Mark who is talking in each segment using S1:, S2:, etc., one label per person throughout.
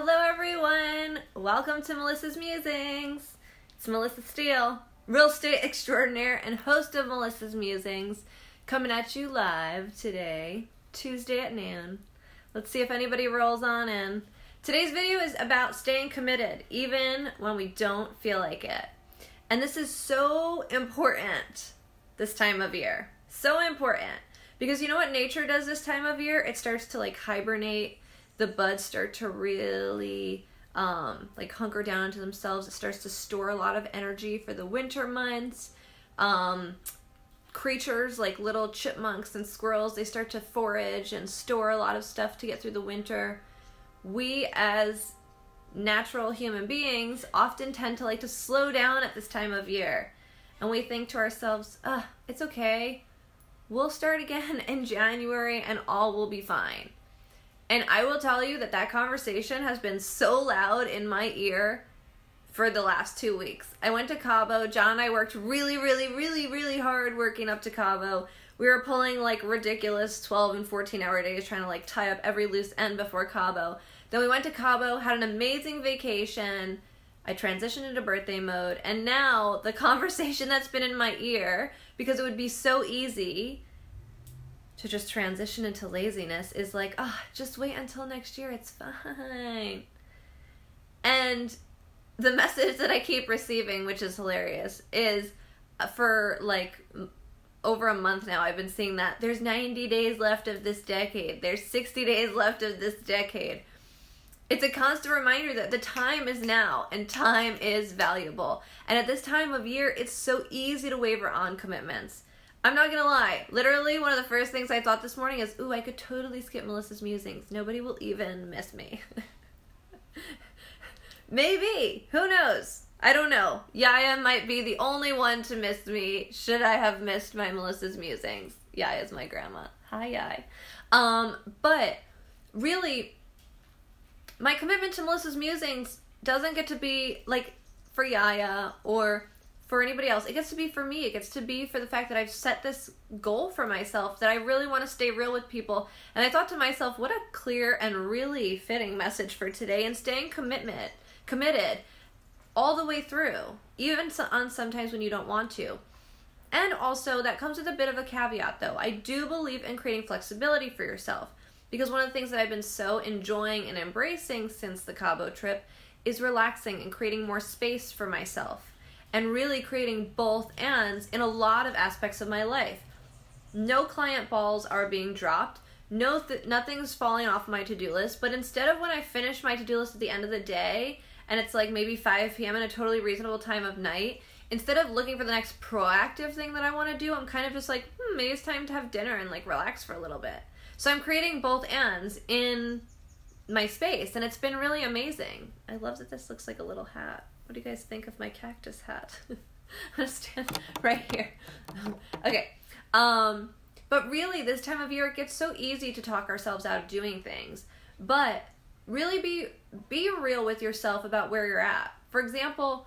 S1: Hello everyone! Welcome to Melissa's Musings. It's Melissa Steele, real estate extraordinaire and host of Melissa's Musings, coming at you live today, Tuesday at noon. Let's see if anybody rolls on in. Today's video is about staying committed, even when we don't feel like it. And this is so important this time of year. So important. Because you know what nature does this time of year? It starts to hibernate. The buds start to really hunker down into themselves. It starts to store a lot of energy for the winter months. Creatures like little chipmunks and squirrels, they start to forage and store a lot of stuff to get through the winter. We as natural human beings often tend to like to slow down at this time of year. And we think to ourselves, it's okay. We'll start again in January and all will be fine. And I will tell you that conversation has been so loud in my ear for the last 2 weeks. I went to Cabo. John and I worked really hard working up to Cabo. We were pulling ridiculous 12 and 14 hour days trying to tie up every loose end before Cabo. Then we went to Cabo, had an amazing vacation. I transitioned into birthday mode. And now the conversation that's been in my ear, because it would be so easy to just transition into laziness, is just wait until next year, it's fine. And the message that I keep receiving, which is hilarious, is for over a month now, I've been seeing that there's 90 days left of this decade. There's 60 days left of this decade. It's a constant reminder that the time is now and time is valuable. And at this time of year, it's so easy to waver on commitments. I'm not gonna lie, literally one of the first things I thought this morning is, I could totally skip Melissa's Musings. Nobody will even miss me. Maybe, who knows? I don't know. Yaya might be the only one to miss me, should I have missed my Melissa's Musings. Yaya's my grandma. Hi, Yaya. But really, my commitment to Melissa's Musings doesn't get to be for Yaya or for anybody else. It gets to be for me. It gets to be for the fact that I've set this goal for myself, that I really want to stay real with people. And I thought to myself, what a clear and really fitting message for today, and staying committed all the way through, even on sometimes when you don't want to. And also that comes with a bit of a caveat though. I do believe in creating flexibility for yourself, because one of the things that I've been so enjoying and embracing since the Cabo trip is relaxing and creating more space for myself. And really creating both ends in a lot of aspects of my life. No client balls are being dropped. Nothing's falling off my to-do list. But instead of when I finish my to-do list at the end of the day, and it's maybe 5 p.m. in a totally reasonable time of night, instead of looking for the next proactive thing that I want to do, I'm kind of just maybe it's time to have dinner and relax for a little bit. So I'm creating both ends in my space, and it's been really amazing. I love that this looks like a little hat. What do you guys think of my cactus hat? I'm gonna stand right here. Okay. But really, this time of year, it gets so easy to talk ourselves out of doing things. But really be real with yourself about where you're at. For example,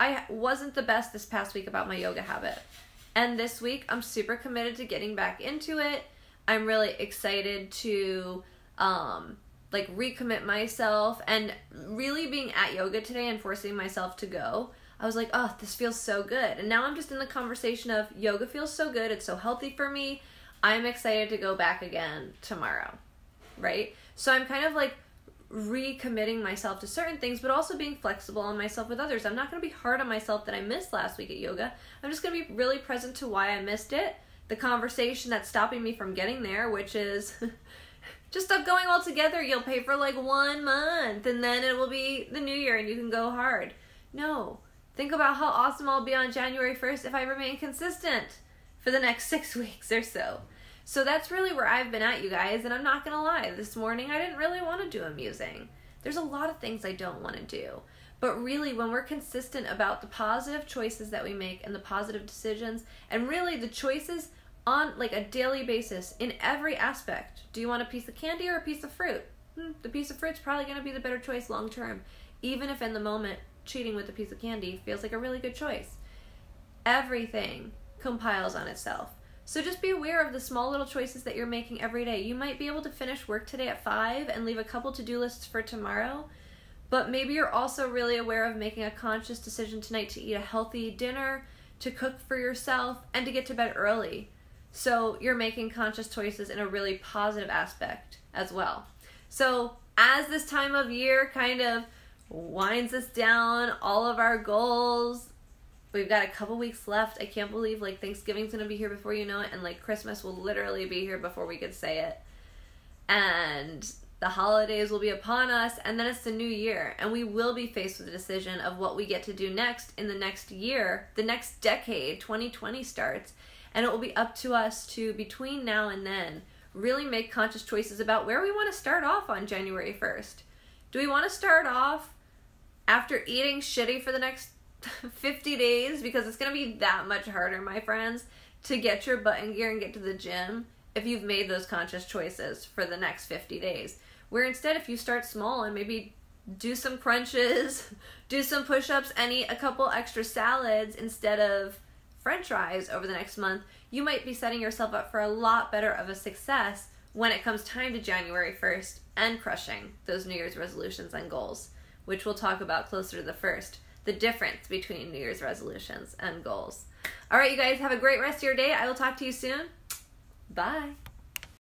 S1: I wasn't the best this past week about my yoga habit. And this week, I'm super committed to getting back into it. I'm really excited to recommit myself, and really being at yoga today and forcing myself to go. I was this feels so good. And now I'm just in the conversation of yoga feels so good. It's so healthy for me. I'm excited to go back again tomorrow, right? So I'm kind of recommitting myself to certain things, but also being flexible on myself with others. I'm not going to be hard on myself that I missed last week at yoga. I'm just going to be really present to why I missed it, the conversation that's stopping me from getting there, which is just stop going altogether. You'll pay for 1 month and then it will be the new year and you can go hard. No. Think about how awesome I'll be on January 1st if I remain consistent for the next 6 weeks or so. So that's really where I've been at, you guys. And I'm not going to lie. This morning I didn't really want to do a musing. There's a lot of things I don't want to do. But really, when we're consistent about the positive choices that we make and the positive decisions, and really the choices on a daily basis in every aspect. Do you want a piece of candy or a piece of fruit? The piece of fruit's probably going to be the better choice long term, even if in the moment cheating with a piece of candy feels like a really good choice. Everything compiles on itself. So just be aware of the small little choices that you're making every day. You might be able to finish work today at 5 and leave a couple to-do lists for tomorrow, But maybe you're also really aware of making a conscious decision tonight to eat a healthy dinner, to cook for yourself, and to get to bed early. So you're making conscious choices in a really positive aspect as well. So as this time of year kind of winds us down, all of our goals, we've got a couple weeks left. I can't believe like Thanksgiving's going to be here before you know it, and like Christmas will literally be here before we could say it. And the holidays will be upon us, and then it's the new year, and we will be faced with a decision of what we get to do next in the next year, the next decade. 2020 starts, and it will be up to us to, between now and then, really make conscious choices about where we want to start off on January 1st. Do we want to start off after eating shitty for the next 50 days, because it's going to be that much harder, my friends, to get your butt in gear and get to the gym if you've made those conscious choices for the next 50 days. Where instead, if you start small and maybe do some crunches, do some push-ups, and eat a couple extra salads instead of French fries over the next month, you might be setting yourself up for a lot better of a success when it comes time to January 1st and crushing those New Year's resolutions and goals, which we'll talk about closer to the 1st, the difference between New Year's resolutions and goals. All right, you guys, have a great rest of your day. I will talk to you soon. Bye.